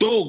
2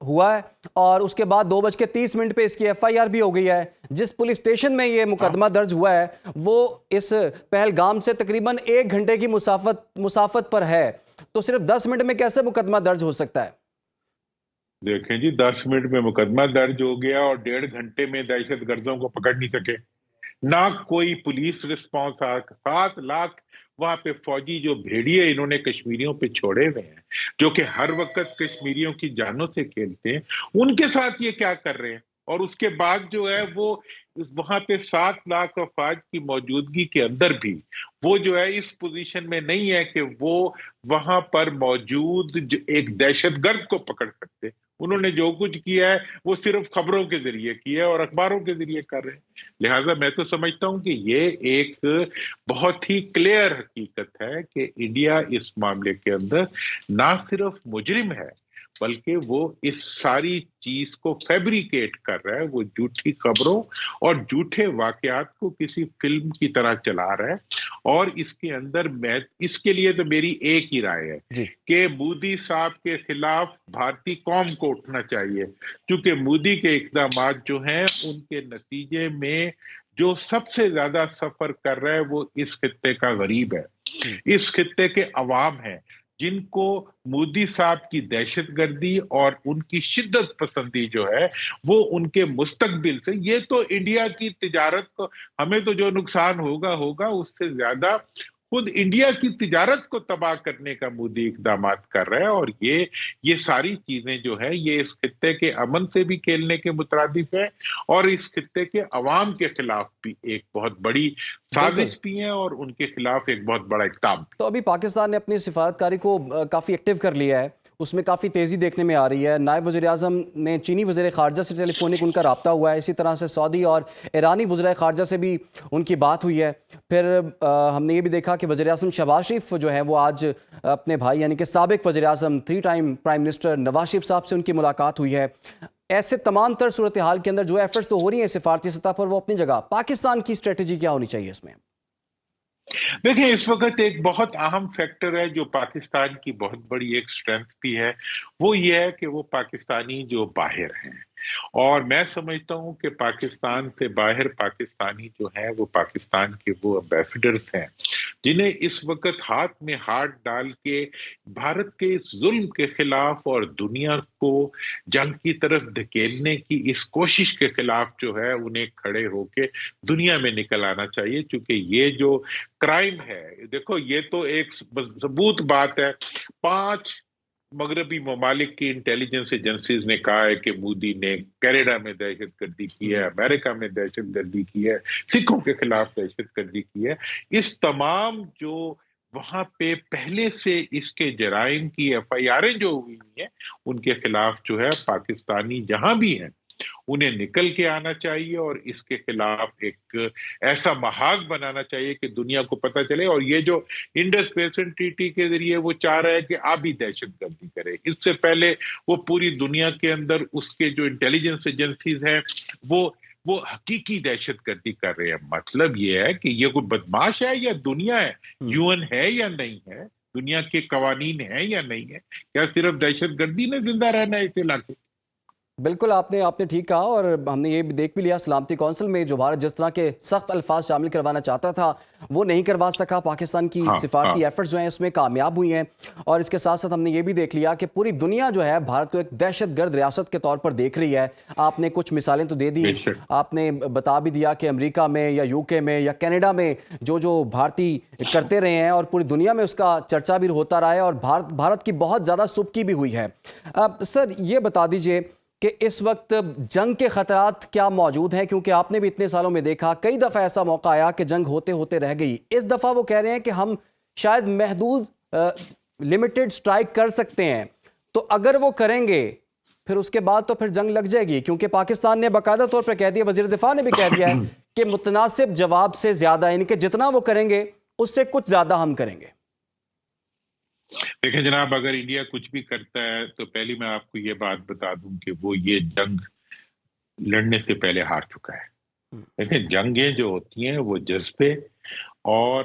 ہوا ہے اور اس کے بعد 2:30 پہ اس کی ایف آئی آر بھی ہو گئی ہے. جس پولیس اسٹیشن میں یہ مقدمہ درج ہوا ہے وہ اس پہلگام سے تقریباً 1 گھنٹے کی مسافت پر ہے, تو صرف 10 منٹ میں کیسے مقدمہ درج ہو سکتا ہے؟ دیکھیں جی 10 منٹ میں مقدمہ درج ہو گیا اور 1.5 گھنٹے میں دہشت گردوں کو پکڑ نہیں سکے. نہ کوئی پولیس رسپانس. 7 لاکھ وہاں پہ فوجی جو بھیڑیے انہوں نے کشمیریوں پہ چھوڑے ہوئے ہیں, جو کہ ہر وقت کشمیریوں کی جانوں سے کھیلتے ہیں, ان کے ساتھ یہ کیا کر رہے ہیں؟ اور اس کے بعد جو ہے وہ وہاں پہ 7 لاکھ افواج کی موجودگی کے اندر بھی وہ جو ہے اس پوزیشن میں نہیں ہے کہ وہ وہاں پر موجود ایک دہشت گرد کو پکڑ سکتے. انہوں نے جو کچھ کیا ہے وہ صرف خبروں کے ذریعے کیا ہے اور اخباروں کے ذریعے کر رہے ہیں. لہٰذا میں تو سمجھتا ہوں کہ یہ ایک بہت ہی کلیئر حقیقت ہے کہ انڈیا اس معاملے کے اندر نہ صرف مجرم ہے بلکہ وہ اس ساری چیز کو فیبریکیٹ کر رہا ہے. وہ جھوٹی خبروں اور جھوٹے واقعات کو کسی فلم کی طرح چلا رہا ہے. اور اس کے اندر میں اس کے لیے تو میری ایک ہی رائے ہے جی کہ مودی صاحب کے خلاف بھارتی قوم کو اٹھنا چاہیے, کیونکہ مودی کے اقدامات جو ہیں ان کے نتیجے میں جو سب سے زیادہ سفر کر رہا ہے وہ اس خطے کا غریب ہے, اس خطے کے عوام ہیں, جن کو مودی صاحب کی دہشت گردی اور ان کی شدت پسندی جو ہے وہ ان کے مستقبل سے, یہ تو انڈیا کی تجارت کو, ہمیں تو جو نقصان ہوگا اس سے زیادہ خود انڈیا کی تجارت کو تباہ کرنے کا مودی اقدامات کر رہا ہے. اور یہ ساری چیزیں جو ہے یہ اس خطے کے امن سے بھی کھیلنے کے مترادف ہے اور اس خطے کے عوام کے خلاف بھی ایک بہت بڑی بالکل. سازش بھی ہے اور ان کے خلاف ایک بہت بڑا اقدام بھی. تو ابھی پاکستان نے اپنی سفارتکاری کو کافی ایکٹیو کر لیا ہے, اس میں کافی تیزی دیکھنے میں آ رہی ہے. نائب وزیر اعظم نے چینی وزیر خارجہ سے ٹیلی فونک ان کا رابطہ ہوا ہے, اسی طرح سے سعودی اور ایرانی وزراء خارجہ سے بھی ان کی بات ہوئی ہے. پھر ہم نے یہ بھی دیکھا کہ وزیر اعظم شہباز شریف جو ہے وہ آج اپنے بھائی یعنی کہ سابق وزیر اعظم 3 time prime minister Nawaz Sharif صاحب سے ان کی ملاقات ہوئی ہے. ایسے تمام تر صورتحال کے اندر جو ایفرٹس تو ہو رہی ہیں سفارتی سطح پر, وہ اپنی جگہ, پاکستان کی اسٹریٹجی کیا ہونی چاہیے اس میں؟ دیکھیں اس وقت ایک بہت اہم فیکٹر ہے جو پاکستان کی بہت بڑی ایک سٹرینتھ بھی ہے, وہ یہ ہے کہ وہ پاکستانی جو باہر ہیں, اور میں سمجھتا ہوں کہ پاکستان سے باہر پاکستانی جو ہیں وہ پاکستان کے وہ ایمبیسڈرز ہیں جنہیں اس وقت ہاتھ میں ہاتھ ڈال کے بھارت کے اس ظلم کے خلاف اور دنیا کو جنگ کی طرف دھکیلنے کی اس کوشش کے خلاف جو ہے انہیں کھڑے ہو کے دنیا میں نکل آنا چاہیے. چونکہ یہ جو کرائم ہے, دیکھو یہ تو ایک ثبوت بات ہے, 5 مغربی ممالک کی انٹیلیجنس ایجنسیز نے کہا ہے کہ مودی نے کینیڈا میں دہشت گردی کی ہے, امریکہ میں دہشت گردی کی ہے, سکھوں کے خلاف دہشت گردی کی ہے. اس تمام جو وہاں پہ پہلے سے اس کے جرائم کی ایف آئی آریں جو ہوئی ہیں ان کے خلاف جو ہے پاکستانی جہاں بھی ہیں انہیں نکل کے آنا چاہیے اور اس کے خلاف ایک ایسا محاذ بنانا چاہیے کہ دنیا کو پتہ چلے. اور یہ جو انڈس بیسن ٹریٹی کے ذریعے وہ چاہ رہا ہے کہ آپ بھی دہشت گردی کرے, اس سے پہلے وہ پوری دنیا کے اندر اس کے جو انٹیلیجنس ایجنسیز ہیں وہ حقیقی دہشت گردی کر رہے ہیں. مطلب یہ ہے کہ یہ کوئی بدماش ہے یا دنیا ہے, یون ہے یا نہیں ہے, دنیا کے قوانین ہیں یا نہیں ہے, کیا صرف دہشت گردی نے زندہ رہنا ہے اس علاقے؟ بالکل آپ نے ٹھیک کہا, اور ہم نے یہ بھی دیکھ بھی لیا سلامتی کونسل میں جو بھارت جس طرح کے سخت الفاظ شامل کروانا چاہتا تھا وہ نہیں کروا سکا. پاکستان کی سفارتی ایفرٹس جو ہیں اس میں کامیاب ہوئی ہیں, اور اس کے ساتھ ساتھ ہم نے یہ بھی دیکھ لیا کہ پوری دنیا جو ہے بھارت کو ایک دہشت گرد ریاست کے طور پر دیکھ رہی ہے. آپ نے کچھ مثالیں تو دے دی, آپ نے بتا بھی دیا کہ امریکہ میں یا یو کے میں یا کینیڈا میں جو بھارتی کرتے رہے ہیں اور پوری دنیا میں اس کا چرچا بھی ہوتا رہا ہے, اور بھارت کی بہت زیادہ سبکی بھی ہوئی ہے. سر یہ بتا دیجئے کہ اس وقت جنگ کے خطرات کیا موجود ہیں, کیونکہ آپ نے بھی اتنے سالوں میں دیکھا کئی دفعہ ایسا موقع آیا کہ جنگ ہوتے ہوتے رہ گئی. اس دفعہ وہ کہہ رہے ہیں کہ ہم شاید محدود لمیٹڈ سٹرائک کر سکتے ہیں, تو اگر وہ کریں گے پھر اس کے بعد تو پھر جنگ لگ جائے گی, کیونکہ پاکستان نے باقاعدہ طور پر کہہ دیا, وزیر دفاع نے بھی کہہ دیا ہے کہ متناسب جواب سے زیادہ, یعنی کہ جتنا وہ کریں گے اس سے کچھ زیادہ ہم کریں گے. دیکھیں جناب, اگر انڈیا کچھ بھی کرتا ہے تو پہلی میں آپ کو یہ بات بتا دوں کہ وہ یہ جنگ لڑنے سے پہلے ہار چکا ہے. دیکھیں جنگیں جو ہوتی ہیں وہ جذبے اور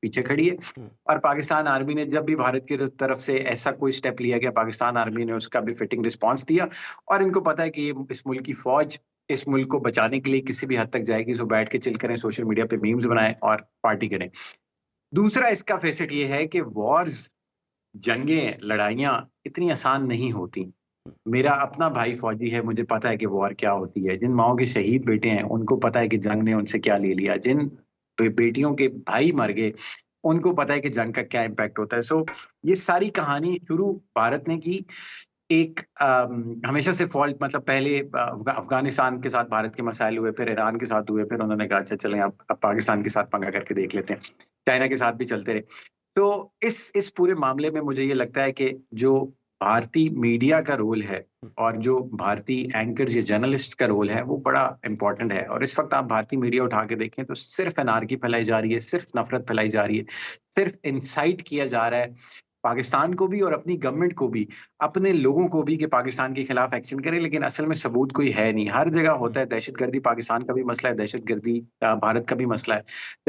پیچھے کھڑی ہے, اور پاکستان آرمی نے جب بھی بھارت کی طرف سے ایسا کوئی سٹیپ لیا گیا, پاکستان آرمی نے اس کا بھی فٹنگ رسپانس دیا, اور ان کو پتا ہے کہ یہ اس ملک کی فوج اس ملک کو بچانے کے لیے کسی بھی حد تک جائے گی. سو بیٹھ کے چل کریں, سوشل میڈیا پہ میمز بنائیں اور پارٹی کریں. دوسرا اس کا فیسٹ یہ ہے کہ وارز, جنگیں, لڑائیاں اتنی آسان نہیں ہوتی. میرا اپنا بھائی فوجی ہے, مجھے پتا ہے کہ وار کیا ہوتی ہے. جن ماؤں کے شہید بیٹے ہیں ان کو پتا ہے کہ جنگ نے ان سے کیا لے لیا. جن بیٹیوں کے بھائی مر گئے ان کو پتا ہے کہ جنگ کا کیا امپیکٹ ہوتا ہے. سو یہ ساری کہانی شروع بھارت نے کی ایک ہمیشہ سے فالٹ, مطلب پہلے افغانستان کے ساتھ بھارت کے مسائل ہوئے, پھر ایران کے ساتھ ہوئے, پھر انہوں نے کہا اچھا چلیں اب پاکستان کے ساتھ پنگا کر کے دیکھ لیتے ہیں. چائنا کے ساتھ بھی چلتے رہے. تو اس پورے معاملے میں مجھے یہ لگتا ہے کہ جو بھارتی میڈیا کا رول ہے اور جو بھارتی اینکرز یا جرنلسٹ کا رول ہے وہ بڑا امپورٹنٹ ہے. اور اس وقت آپ بھارتی میڈیا اٹھا کے دیکھیں تو صرف انارکی پھیلائی جا رہی ہے, صرف نفرت پھیلائی جا رہی ہے, صرف انسائٹ کیا جا رہا ہے پاکستان کو بھی اور اپنی گورنمنٹ کو بھی, اپنے لوگوں کو بھی, کہ پاکستان کے خلاف ایکشن کرے. لیکن اصل میں ثبوت کوئی ہے نہیں. ہر جگہ ہوتا ہے دہشت گردی, پاکستان کا بھی مسئلہ ہے, دہشت گردی بھارت کا بھی مسئلہ ہے,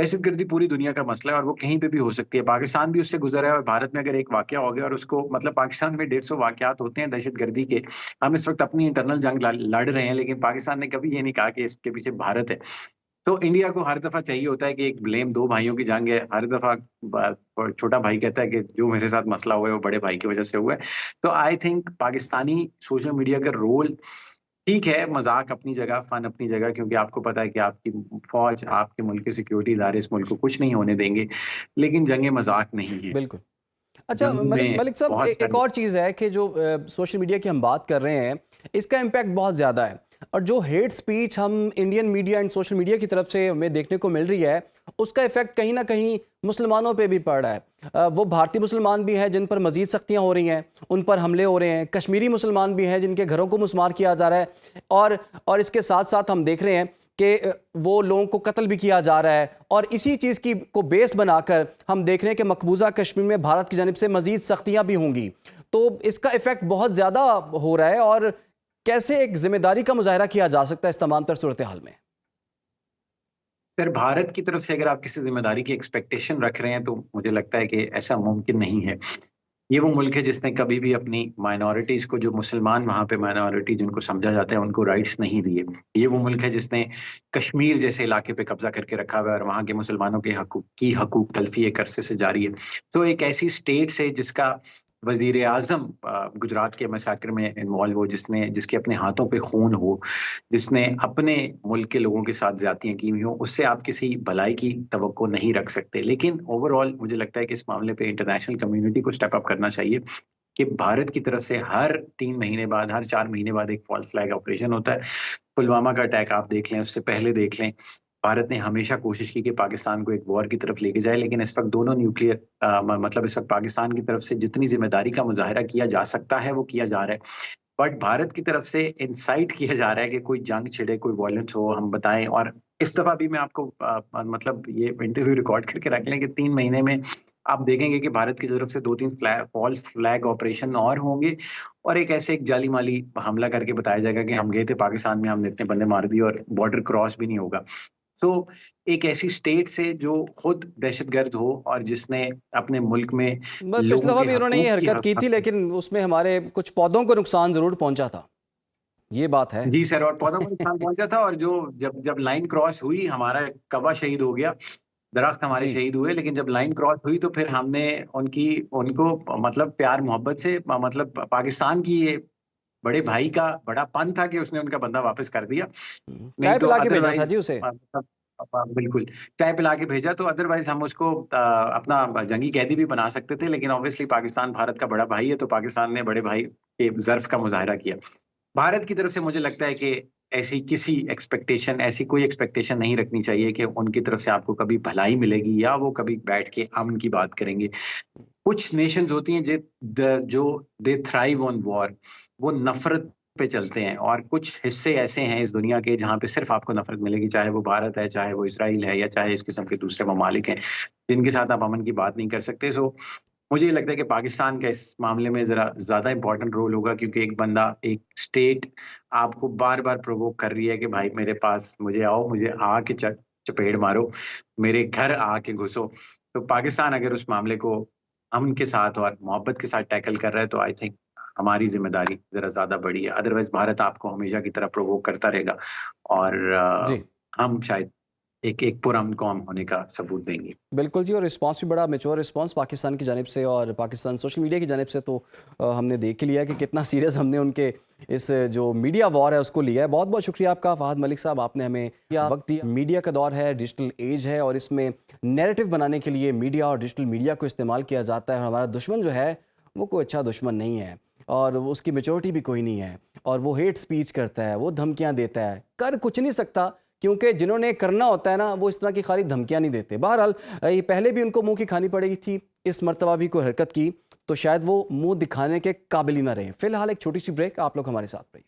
دہشت گردی پوری دنیا کا مسئلہ ہے, اور وہ کہیں پہ بھی ہو سکتی ہے. پاکستان بھی اس سے گزرا ہے, اور بھارت میں اگر ایک واقعہ ہو گیا اور اس کو, مطلب پاکستان میں 150 واقعات ہوتے ہیں دہشت گردی کے. ہم اس وقت اپنی انٹرنل جنگ لڑ رہے ہیں, لیکن پاکستان نے کبھی یہ نہیں کہا کہ اس کے پیچھے بھارت ہے. تو انڈیا کو ہر دفعہ چاہیے ہوتا ہے کہ ایک بلیم دو بھائیوں کی جنگ ہے. ہر دفعہ چھوٹا بھائی کہتا ہے کہ جو میرے ساتھ مسئلہ ہوا ہے وہ بڑے بھائی کی وجہ سے ہوا ہے. تو I think Pakistani social media کا رول ٹھیک ہے, مذاق اپنی جگہ, فن اپنی جگہ, کیونکہ آپ کو پتا ہے کہ آپ کی فوج, آپ کے ملک کے سیکیورٹی ادارے اس ملک کو کچھ نہیں ہونے دیں گے, لیکن جنگیں مذاق نہیں ہیں. بالکل. اچھا ملک صاحب, ایک اور چیز ہے کہ جو سوشل میڈیا کی ہم بات کر رہے ہیں اس کا امپیکٹ بہت زیادہ ہے, اور جو ہیٹ سپیچ ہم Indian media and social media کی طرف سے ہمیں دیکھنے کو مل رہی ہے اس کا ایفیکٹ کہیں نہ کہیں مسلمانوں پہ بھی پڑ رہا ہے. وہ بھارتی مسلمان بھی ہیں جن پر مزید سختیاں ہو رہی ہیں, ان پر حملے ہو رہے ہیں. کشمیری مسلمان بھی ہیں جن کے گھروں کو مسمار کیا جا رہا ہے, اور اس کے ساتھ ساتھ ہم دیکھ رہے ہیں کہ وہ لوگوں کو قتل بھی کیا جا رہا ہے. اور اسی چیز کی کو بیس بنا کر ہم دیکھ رہے ہیں کہ مقبوضہ کشمیر میں بھارت کی جانب سے مزید سختیاں بھی ہوں گی. تو اس کا ایفیکٹ بہت زیادہ ہو رہا ہے, اور کیسے ایک ذمہ داری کا مظاہرہ کیا جا سکتا ہے اس تمام تر صورتحال میں؟ سر, بھارت کی طرف سے اگر آپ کسی ذمہ داری کی ایکسپیکٹیشن رکھ رہے ہیں تو مجھے لگتا ہے کہ ایسا ممکن نہیں ہے. یہ وہ ملک ہے جس نے کبھی بھی اپنی مائنورٹیز کو, جو مسلمان وہاں پہ مائنورٹی جن کو سمجھا جاتا ہے, ان کو رائٹس نہیں دیے. یہ وہ ملک ہے جس نے کشمیر جیسے علاقے پہ قبضہ کر کے رکھا ہوا ہے, اور وہاں کے مسلمانوں کے حقوق تلفی ایک عرصے سے جاری ہے. تو ایک ایسی اسٹیٹ سے جس کا وزیر اعظم گجرات کے مساکر میں انوالو ہو, جس کے اپنے ہاتھوں پہ خون ہو, جس نے اپنے ملک کے لوگوں کے ساتھ زیادتیاں کی ہوئی ہوں, اس سے آپ کسی بھلائی کی توقع نہیں رکھ سکتے. لیکن اوور آل مجھے لگتا ہے کہ اس معاملے پہ انٹرنیشنل کمیونٹی کو اسٹیپ اپ کرنا چاہیے کہ بھارت کی طرف سے ہر 3 مہینے بعد, ہر 4 مہینے بعد ایک فالس فلیگ آپریشن ہوتا ہے. پلوامہ کا اٹیک آپ دیکھ لیں, اس سے پہلے دیکھ لیں, بھارت نے ہمیشہ کوشش کی کہ پاکستان کو ایک وار کی طرف لے کے جائے. لیکن اس وقت دونوں مطلب اس وقت پاکستان کی طرف سے جتنی ذمہ داری کا مظاہرہ کیا جا سکتا ہے وہ کیا جا رہا ہے, بٹ بھارت کی طرف سے انسائٹ کیا جا رہا ہے کہ کوئی جنگ چھڑے, کوئی وائلنس ہو, ہم بتائیں. اور اس دفعہ بھی میں آپ کو مطلب یہ انٹرویو ریکارڈ کر کے رکھ لیں کہ 3 مہینے میں آپ دیکھیں گے کہ بھارت کی طرف سے 2-3 فالس فلیگ آپریشن اور ہوں گے, اور ایک جعلی مالی حملہ کر کے بتایا جائے گا کہ ہم گئے تھے پاکستان میں, ہم نے اتنے بندے مار دیے, اور بارڈر کراس بھی نہیں ہوگا. سو ایک ایسی اسٹیٹ سے جو خود دہشت گرد ہو اور جس نے اپنے ملک میں پچھلے دفعہ بھی انہوں نے یہ حرکت کی تھی, لیکن اس میں ہمارے کچھ پودوں کو نقصان ضرور پہنچا تھا, یہ بات ہے. جی سر, اور پودوں کو نقصان پہنچا تھا, اور جو جب لائن کراس ہوئی ہمارا کوا شہید ہو گیا, درخت ہمارے شہید ہوئے. لیکن جب لائن کراس ہوئی تو پھر ہم نے ان کو مطلب پیار محبت سے, مطلب پاکستان کی یہ بڑے بھائی کا بڑا پن تھا کہ اس نے ان کا بندہ واپس کر دیا. چائے پلا کے بھیجا تھا جی اسے, بالکل چائے پلا کے بھیجا. تو ادروائز ہم اس کو اپنا جنگی قیدی بھی بنا سکتے تھے, لیکن obviously پاکستان بھارت کا بڑا بھائی ہے, تو پاکستان نے بڑے بھائی کے ظرف کا مظاہرہ کیا. بھارت کی طرف سے مجھے لگتا ہے کہ ایسی کوئی ایکسپیکٹیشن نہیں رکھنی چاہیے کہ ان کی طرف سے آپ کو کبھی بھلائی ملے گی یا وہ کبھی بیٹھ کے امن کی بات کریں گے. کچھ نیشنز ہوتی ہیں جو دے تھرائیو آن وار, وہ نفرت پہ چلتے ہیں, اور کچھ حصے ایسے ہیں اس دنیا کے جہاں پہ صرف آپ کو نفرت ملے گی, چاہے وہ بھارت ہے, چاہے وہ اسرائیل ہے, یا چاہے اس قسم کے دوسرے ممالک ہیں جن کے ساتھ آپ امن کی بات نہیں کر سکتے. سو مجھے یہ لگتا ہے کہ پاکستان کا اس معاملے میں ذرا زیادہ امپورٹنٹ رول ہوگا، کیونکہ ایک بندہ، ایک اسٹیٹ آپ کو بار بار پرووک کر رہی ہے کہ بھائی میرے پاس مجھے آؤ، مجھے آ کے چپیڑ مارو، میرے گھر آ کے گھسو. تو پاکستان اگر اس معاملے کو امن کے ساتھ اور محبت کے ساتھ ٹیکل کر رہا ہے تو آئی تھنک ہماری ذمہ داری ذرا زیادہ بڑی ہے. ادروائز بھارت آپ کو ہمیشہ کی طرح پرووک کرتا رہے گا اور جی ہم شاید ایک پرامن قوم ہونے کا ثبوت دیں گے. بالکل جی، اور رسپانس بھی بڑا میچور رسپانس پاکستان کی جانب سے اور پاکستان سوشل میڈیا کی جانب سے تو ہم نے دیکھ لیا کہ کتنا سیریس ہم نے ان کے اس جو میڈیا وار ہے اس کو لیا ہے. بہت بہت شکریہ آپ کا فہد ملک صاحب، آپ نے ہمیں وقت دیا. میڈیا کا دور ہے، ڈیجیٹل ایج ہے، اور اس میں نیریٹو بنانے کے لیے میڈیا اور ڈیجیٹل میڈیا کو استعمال کیا جاتا ہے. اور ہمارا دشمن جو ہے وہ کوئی اچھا دشمن نہیں ہے، اور اس کی میچورٹی بھی کوئی نہیں ہے، اور وہ ہیٹ سپیچ کرتا ہے، وہ دھمکیاں دیتا ہے، کر کچھ نہیں سکتا، کیونکہ جنہوں نے کرنا ہوتا ہے نا وہ اس طرح کی خالی دھمکیاں نہیں دیتے. بہرحال یہ پہلے بھی ان کو منہ کی کھانی پڑے گی تھی، اس مرتبہ بھی کوئی حرکت کی تو شاید وہ منہ دکھانے کے قابل ہی نہ رہیں. فی الحال ایک چھوٹی سی بریک، آپ لوگ ہمارے ساتھ رہیے.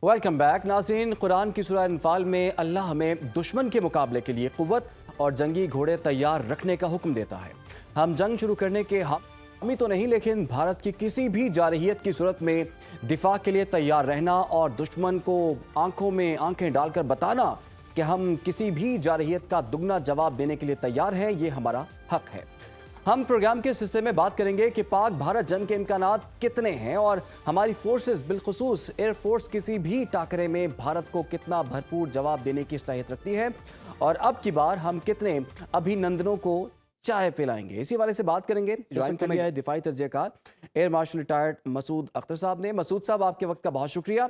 ویلکم بیک ناظرین. قرآن کی سورہ انفال میں اللہ ہمیں دشمن کے مقابلے کے لیے قوت اور جنگی گھوڑے تیار رکھنے کا حکم دیتا ہے. ہم جنگ شروع کرنے کے حامی تو نہیں، لیکن بھارت کی کسی بھی جارحیت کی صورت میں دفاع کے لیے تیار رہنا اور دشمن کو آنکھوں میں آنکھیں ڈال کر بتانا کہ ہم کسی بھی جارحیت کا دگنا جواب دینے کے لیے تیار ہیں، یہ ہمارا حق ہے. ہم پروگرام کے اس حصے میں بات کریں گے کہ پاک بھارت جنگ کے امکانات کتنے ہیں اور ہماری فورسز بالخصوص ایئر فورس کسی بھی ٹاکرے میں بھارت کو کتنا بھرپور جواب دینے کی صلاحیت رکھتی ہے، اور اب کی بار ہم کتنے ابھینندنوں کو چائے پلائیں گے. اسی والے سے بات کریں گے. جوائن کر لیا ہے دفاعی تجزیہ کار ایئر مارشل ریٹائرڈ مسعود اختر صاحب نے. مسعود صاحب، آپ کے وقت کا بہت شکریہ.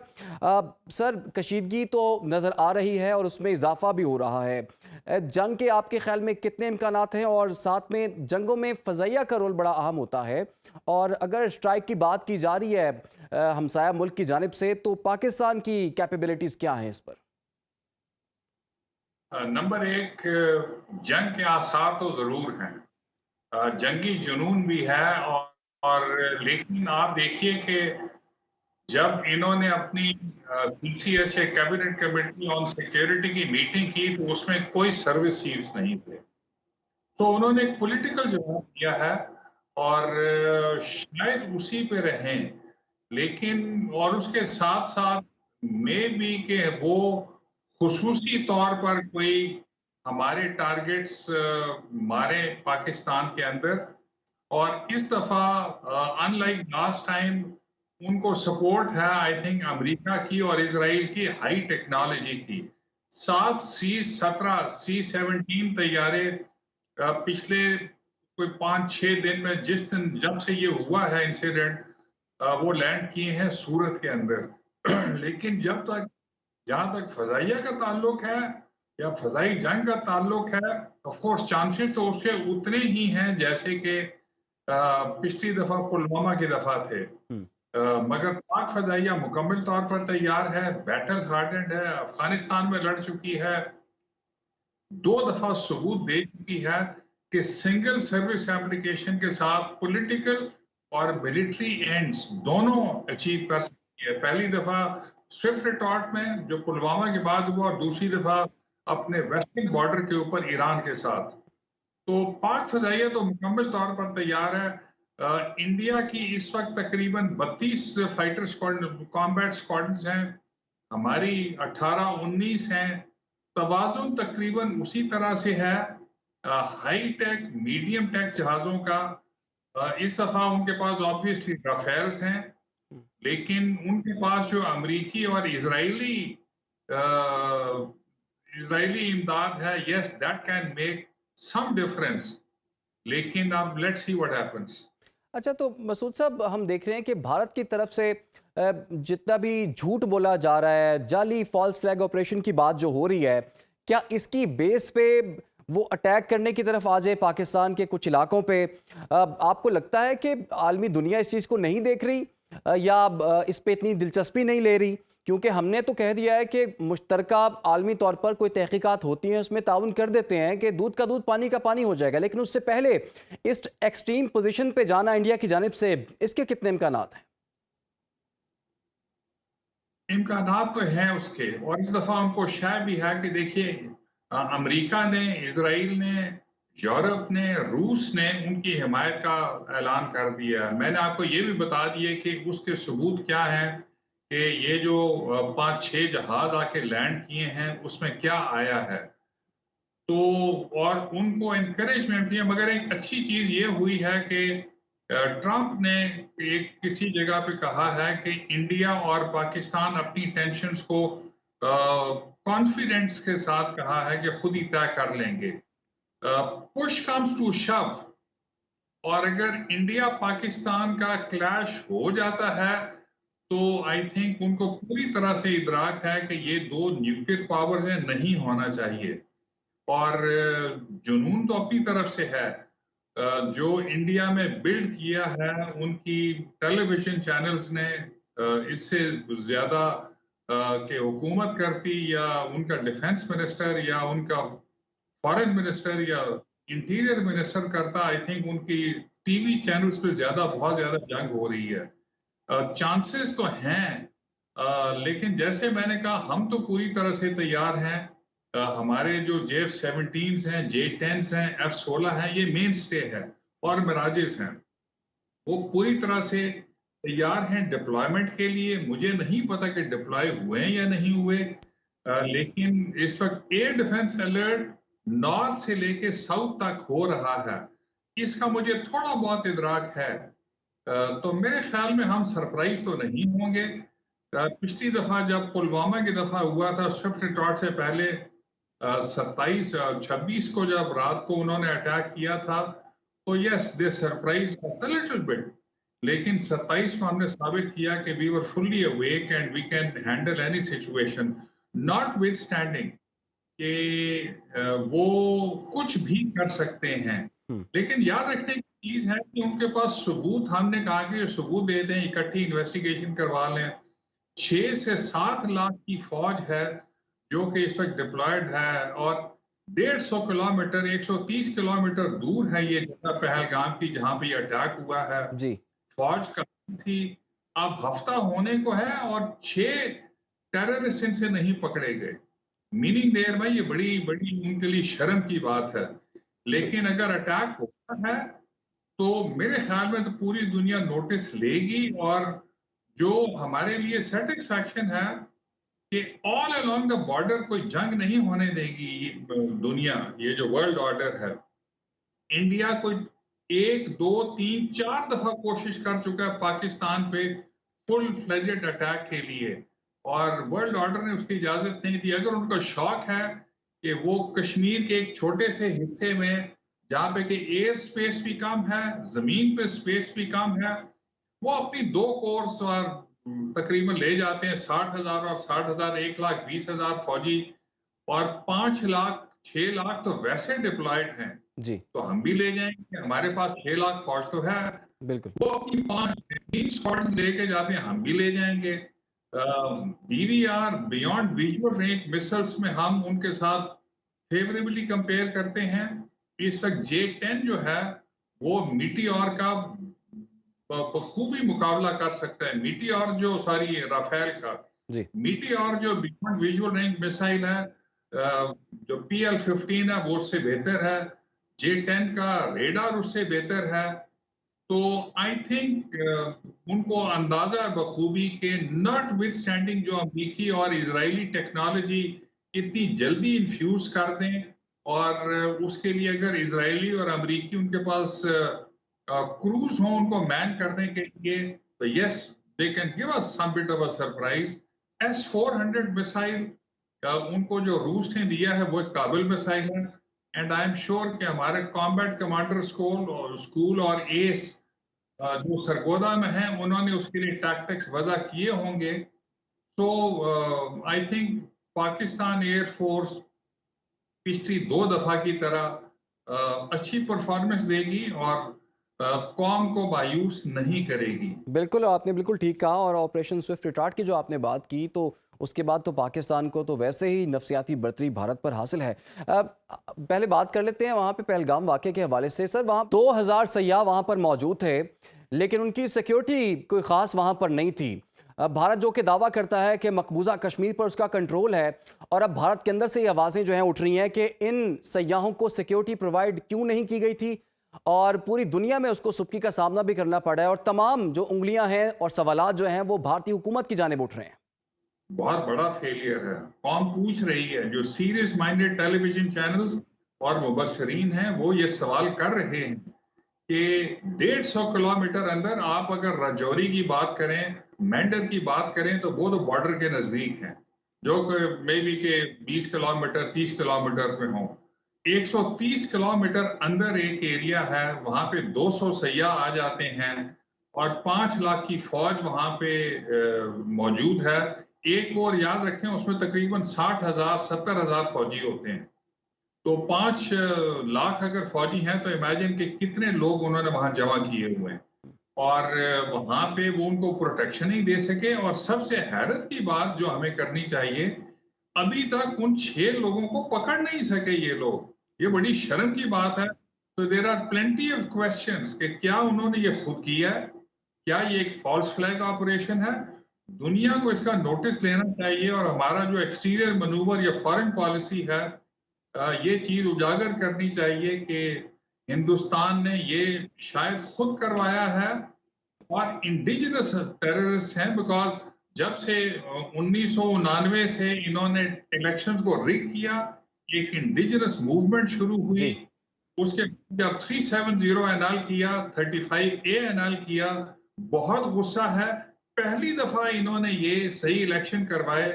سر، کشیدگی تو نظر آ رہی ہے اور اس میں اضافہ بھی ہو رہا ہے. جنگ کے آپ کے خیال میں کتنے امکانات ہیں، اور ساتھ میں جنگوں میں فضائیہ کا رول بڑا اہم ہوتا ہے، اور اگر اسٹرائک کی بات کی جا رہی ہے ہمسایہ ملک کی جانب سے تو پاکستان کی کیپیبلٹیز کیا ہیں اس پر؟ نمبر ایک، جنگ کے آثار تو ضرور ہیں، جنگی جنون بھی ہے، اور لیکن آپ دیکھیے کہ جب انہوں نے اپنی P C S A cabinet committee on security کی میٹنگ کی تو اس میں کوئی سروس چیفز نہیں تھے. تو انہوں نے ایک پولیٹیکل جواب دیا ہے، اور شاید اسی پہ رہیں، لیکن اور اس کے ساتھ ساتھ میں بھی کہ وہ خصوصی طور پر کوئی ہمارے ٹارگٹس مارے پاکستان کے اندر. اور اس دفعہ ان لائک لاسٹ ٹائم ان کو سپورٹ ہے آئی تھنک امریکہ کی اور اسرائیل کی ہائی ٹیکنالوجی کی. 7 C-17 C-17 طیارے پچھلے کوئی 5-6 دن میں جب سے یہ ہوا ہے انسیڈنٹ، وہ لینڈ کیے ہیں سورت کے اندر. لیکن جہاں تک فضائیہ کا تعلق ہے یا فضائی جنگ کا تعلق ہے، آف کورس چانسز تو اس کے اتنے ہی ہیں جیسے کہ پچھلی دفعہ پلوامہ کی دفعہ تھے، مگر پاک فضائیہ مکمل طور پر تیار ہے، بیٹل ہارڈنڈ ہے، افغانستان میں لڑ چکی ہے، 2 دفعہ ثبوت دے چکی ہے کہ سنگل سروس ایپلیکیشن کے ساتھ پولیٹیکل اور ملٹری اینڈز دونوں اچیو کر سکتی ہے. پہلی دفعہ سوئفٹ ریٹارٹ میں جو پلوامہ کے بعد ہوا، اور دوسری دفعہ اپنے ویسٹرن بارڈر کے اوپر ایران کے ساتھ. تو پاک فضائیہ تو مکمل طور پر تیار ہے. انڈیا کی اس وقت تقریباً 32 فائٹر کامبیٹ سکواڈنز ہیں، ہماری 18-19 ہیں. توازن تقریباً اسی طرح سے ہے، ہائی ٹیک میڈیم ٹیک جہازوں کا. اس دفعہ ان کے پاس آبویسلی رافیلز ہیں، لیکن ان کے پاس جو امریکی اور اسرائیلی امداد ہے، yes that can make some difference, لیکن اب لیٹ سی واٹ ہیپنس. اچھا، تو مسعود صاحب، ہم دیکھ رہے ہیں کہ بھارت کی طرف سے جتنا بھی جھوٹ بولا جا رہا ہے، جعلی فالس فلیگ آپریشن کی بات جو ہو رہی ہے، کیا اس کی بیس پہ وہ اٹیک کرنے کی طرف آ جائے پاکستان کے کچھ علاقوں پہ؟ آپ کو لگتا ہے کہ عالمی دنیا اس چیز کو نہیں دیکھ رہی یا اس پہ اتنی دلچسپی نہیں لے رہی؟ کیونکہ ہم نے تو کہہ دیا ہے کہ مشترکہ عالمی طور پر کوئی تحقیقات ہوتی ہیں اس میں تعاون کر دیتے ہیں کہ دودھ کا دودھ پانی کا پانی ہو جائے گا، لیکن اس سے پہلے اس ایکسٹریم پوزیشن پہ جانا انڈیا کی جانب سے، اس کے کتنے امکانات ہیں؟ امکانات تو ہیں اس کے، اور اس دفعہ ہم کو شے بھی ہے کہ دیکھیے امریکہ نے، اسرائیل نے، یورپ نے، روس نے ان کی حمایت کا اعلان کر دیا ہے۔ میں نے آپ کو یہ بھی بتا دیا کہ اس کے ثبوت کیا ہیں کہ یہ جو 5-6 جہاز آ کے لینڈ کیے ہیں اس میں کیا آیا ہے، تو اور ان کو انکریجمنٹ بھی ہے۔ مگر ایک اچھی چیز یہ ہوئی ہے کہ ٹرمپ نے ایک کسی جگہ پہ کہا ہے کہ انڈیا اور پاکستان اپنی ٹینشنز کو کانفیڈنس کے ساتھ کہا ہے کہ خود ہی طے کر لیں گے۔ پش کمز ٹو شو، اور اگر انڈیا پاکستان کا کلیش ہو جاتا ہے تو آئی تھنک ان کو پوری طرح سے ادراک ہے کہ یہ دو نیوکلیر پاورز ہیں، نہیں ہونا چاہیے۔ اور جنون تو اپنی طرف سے ہے، جو انڈیا میں بلڈ کیا ہے ان کی ٹیلی ویژن چینلز نے اس سے زیادہ کہ حکومت کرتی یا ان کا ڈیفنس منسٹر یا ان کا فارن منسٹر یا انٹیریئر منسٹر کرتا، آئی تھنک ان کی ٹی وی چینلز پہ بہت زیادہ جنگ ہو رہی ہے۔ چانسز تو ہیں، لیکن جیسے میں نے کہا ہم تو پوری طرح سے تیار ہیں۔ ہمارے جو JF-17 ہیں، J-10 ہیں، F-16 ہیں، یہ مین سٹے ہے، اور مراجز ہیں، وہ پوری طرح سے تیار ہیں ڈپلائمنٹ کے لیے۔ مجھے نہیں پتا کہ ڈپلائے ہوئے ہیں یا نہیں ہوئے، لیکن اس وقت ایئر ڈیفنس الرٹ نارتھ سے لے کے ساؤتھ تک ہو رہا ہے، اس کا مجھے تھوڑا بہت ادراک ہے۔ تو میرے خیال میں ہم سرپرائز تو نہیں ہوں گے۔ پچھلی دفعہ جب پلوامہ کی دفعہ ہوا تھا سوئفٹ ریٹارٹ سے پہلے 26 کو جب رات کو انہوں نے اٹیک کیا تھا تو yes they surprise little bit, لیکن 27 کو ہم نے ثابت کیا کہ we were fully awake and we can handle any situation, notwithstanding کہ وہ کچھ بھی کر سکتے ہیں۔ لیکن یاد رکھنے کی چیز ہے کہ ان کے پاس ثبوت، ہم نے کہا کہ ثبوت دے دیں، اکٹھی انویسٹیگیشن کروا لیں۔ 6 سے 7 لاکھ کی فوج ہے جو کہ اس وقت ڈپلائڈ ہے، اور 150 کلومیٹر 130 کلومیٹر دور ہے یہ جگہ پہلگام کی جہاں پہ یہ اٹیک ہوا ہے۔ جی فوج کا تھی، اب ہفتہ ہونے کو ہے اور 6 ٹیررسٹ ان سے نہیں پکڑے گئے، میننگ دیر میں یہ بڑی ان کے لیے شرم کی بات ہے۔ لیکن اگر اٹیک ہوتا ہے تو میرے خیال میں تو پوری دنیا نوٹس لے گی، اور جو ہمارے لیے سیٹسفیکشن ہے کہ آل along دا بارڈر کوئی جنگ نہیں ہونے دے گی دنیا، یہ جو ورلڈ آرڈر ہے۔ انڈیا کوئی 1 2 3 4 دفعہ کوشش کر چکا ہے پاکستان پہ فل فلیجڈ اٹیک کے لیے، اور ورلڈ آرڈر نے اس کی اجازت نہیں دی۔ اگر ان کا شوق ہے کہ وہ کشمیر کے ایک چھوٹے سے حصے میں جہاں پہ کہ ایئر سپیس بھی کم ہے، زمین پہ سپیس بھی کم ہے، وہ اپنی 2 کورس اور تقریباً لے جاتے ہیں 60,000 اور 60,000 1,20,000 فوجی، اور 5 لاکھ 6 لاکھ تو ویسے ڈپلائڈ ہیں۔ جی تو ہم بھی لے جائیں گے، ہمارے پاس 6 لاکھ فوج تو ہے، بالکل وہ اپنی 3 اسکواڈز لے کے جاتے ہیں، ہم بھی لے جائیں گے۔ BVR beyond visual range muscles میں ہم ان کے ساتھ فیوریبلی کمپیئر کرتے ہیں۔ اس وقت J-10 جو ہے وہ میٹیور کا بخوبی مقابلہ کر سکتا ہے، میٹیور جو رافیل کا، جی میٹیور جو بیونڈ ویژول رینج مسائل ہے، جو PL-15 ہے وہ اس سے بہتر ہے، J-10 کا ریڈار اس سے بہتر ہے۔ تو آئی تھنک ان کو اندازہ بخوبی کہ ناٹ وتھ اسٹینڈنگ جو امریکی اور اسرائیلی ٹیکنالوجی اتنی جلدی انفیوز کر دیں، اور اس کے لیے اگر اسرائیلی اور امریکی ان کے پاس کروز ہوں ان کو مین کرنے کے لیے، تو yes they can give us some bit of a surprise. S-400 مسائل ان کو جو روس نے دیا ہے وہ ایک قابل مسائل ہے، اینڈ آئی ایم شیور کہ ہمارے کامبیٹ کمانڈر اسکول اور ایس جو سرگودا میں ہیں انہوں نے اس کے لیے ٹیکٹکس وضع کیے ہوں گے۔ So I think Pakistan air force پچھلی 2 دفعہ کی طرح اچھی پرفارمنس دے گی اور قوم کو مایوس نہیں کرے گی۔ بالکل، آپ نے بالکل ٹھیک کہا، اور آپریشن سوئفٹ ریٹارٹ کی جو آپ نے بات کی تو اس کے بعد تو پاکستان کو تو ویسے ہی نفسیاتی برتری بھارت پر حاصل ہے۔ پہلے بات کر لیتے ہیں وہاں پہ پہلگام واقعے کے حوالے سے۔ سر وہاں 2000 سیاح وہاں پر موجود تھے، لیکن ان کی سیکیورٹی کوئی خاص وہاں پر نہیں تھی۔ بھارت جو کہ دعویٰ کرتا ہے کہ مقبوضہ کشمیر پر اس کا کنٹرول ہے، اور اب بھارت کے اندر سے یہ آوازیں جو ہیں اٹھ رہی ہیں کہ ان سیاحوں کو سیکیورٹی پرووائڈ کیوں نہیں کی گئی تھی، اور پوری دنیا میں اس کو سبکی کا سامنا بھی کرنا پڑا ہے، اور تمام جو انگلیاں ہیں اور سوالات جو ہیں وہ بھارتی حکومت کی جانب اٹھ رہے ہیں۔ بہت بڑا فیلئر ہے۔ قوم پوچھ رہی ہے، جو سیریس مائنڈڈ ٹیلی ویژن چینلز اور مبصرین ہیں وہ یہ سوال کر رہے ہیں کہ 150 کلومیٹر اندر آپ اگر راجوری کی بات کریں، مینڈر کی بات کریں تو وہ تو بارڈر کے نزدیک ہیں، جو کہ مے بی کہ 20 کلومیٹر 30 کلومیٹر پہ ہوں۔ 130 کلومیٹر اندر ایک ایریا ہے، وہاں پہ 200 سیاح آ جاتے ہیں اور 5 لاکھ کی فوج وہاں پہ موجود ہے۔ ایک اور یاد رکھیں، اس میں تقریباً 60,000 70,000 فوجی ہوتے ہیں، تو 5 لاکھ اگر فوجی ہیں تو امیجن کہ کتنے لوگ انہوں نے وہاں جمع کیے ہوئے ہیں، اور وہاں پہ وہ ان کو پروٹیکشن ہی دے سکے۔ اور سب سے حیرت کی بات جو ہمیں کرنی چاہیے، ابھی تک ان 6 لوگوں کو پکڑ نہیں سکے یہ لوگ، یہ بڑی شرم کی بات ہے۔ تو there are plenty of questions کہ کیا انہوں نے یہ خود کیا ہے، کیا یہ ایک فالس فلیگ آپریشن ہے؟ دنیا کو اس کا نوٹس لینا چاہیے، اور ہمارا جو ایکسٹیریئر منوور یا فارن پالیسی ہے یہ چیز اجاگر کرنی چاہیے کہ ہندوستان نے یہ شاید خود کروایا ہے اور انڈیجنس ٹیررسٹ ہیں، بیکاز جب سے 1999 سے انہوں نے الیکشنز کو ریگ کیا، ایک انڈیجنس موومنٹ شروع ہوئی، اس کے جب 370 انال کیا، 35A انال کیا، بہت غصہ ہے۔ پہلی دفعہ انہوں نے یہ صحیح الیکشن کروائے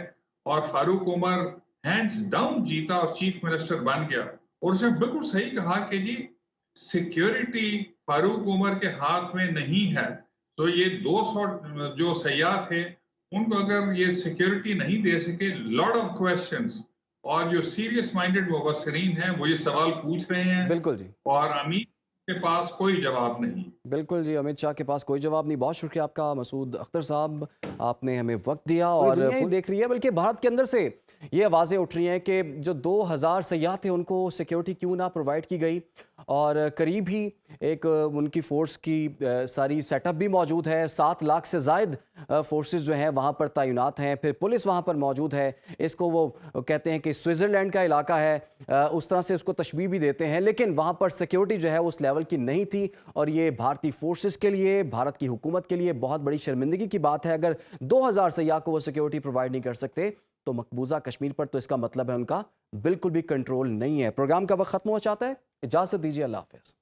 اور فاروق عمر ہینڈز ڈاؤن جیتا اور چیف منسٹر بن گیا، اور اس نے بالکل صحیح کہا کہ جی سیکیورٹی فاروق عمر کے ہاتھ میں نہیں ہے۔ تو یہ 200 جو سیاح تھے ان کو اگر یہ سیکیورٹی نہیں دے سکے، لاٹ آف کوسچنز، اور جو سیریس مائنڈڈ مبصرین ہیں وہ یہ سوال پوچھ رہے ہیں، بالکل جی، اور امید کے پاس کوئی جواب نہیں۔ بالکل جی، امت شاہ کے پاس کوئی جواب نہیں۔ بہت شکریہ آپ کا مسعود اختر صاحب، آپ نے ہمیں وقت دیا، اور دنیا ہی دیکھ رہی ہے، بلکہ بھارت کے اندر سے یہ آوازیں اٹھ رہی ہیں کہ جو 2000 سیاح تھے ان کو سیکیورٹی کیوں نہ پرووائڈ کی گئی، اور قریب ہی ایک ان کی فورس کی ساری سیٹ اپ بھی موجود ہے، 7 لاکھ سے زائد فورسز جو ہیں وہاں پر تعینات ہیں، پھر پولیس وہاں پر موجود ہے۔ اس کو وہ کہتے ہیں کہ سوئٹزرلینڈ کا علاقہ ہے، اس طرح سے اس کو تشبیہ بھی دیتے ہیں، لیکن وہاں پر سیکیورٹی جو ہے اس لیول کی نہیں تھی، اور یہ بھارتی فورسز کے لیے، بھارت کی حکومت کے لیے بہت بڑی شرمندگی کی بات ہے۔ اگر 2000 سیاح کو وہ سیکیورٹی پرووائڈ نہیں کر سکتے تو مقبوضہ کشمیر پر تو اس کا مطلب ہے ان کا بالکل بھی کنٹرول نہیں ہے۔ پروگرام کا وقت ختم ہو چاہتا ہے، اجازت دیجیے، اللہ حافظ۔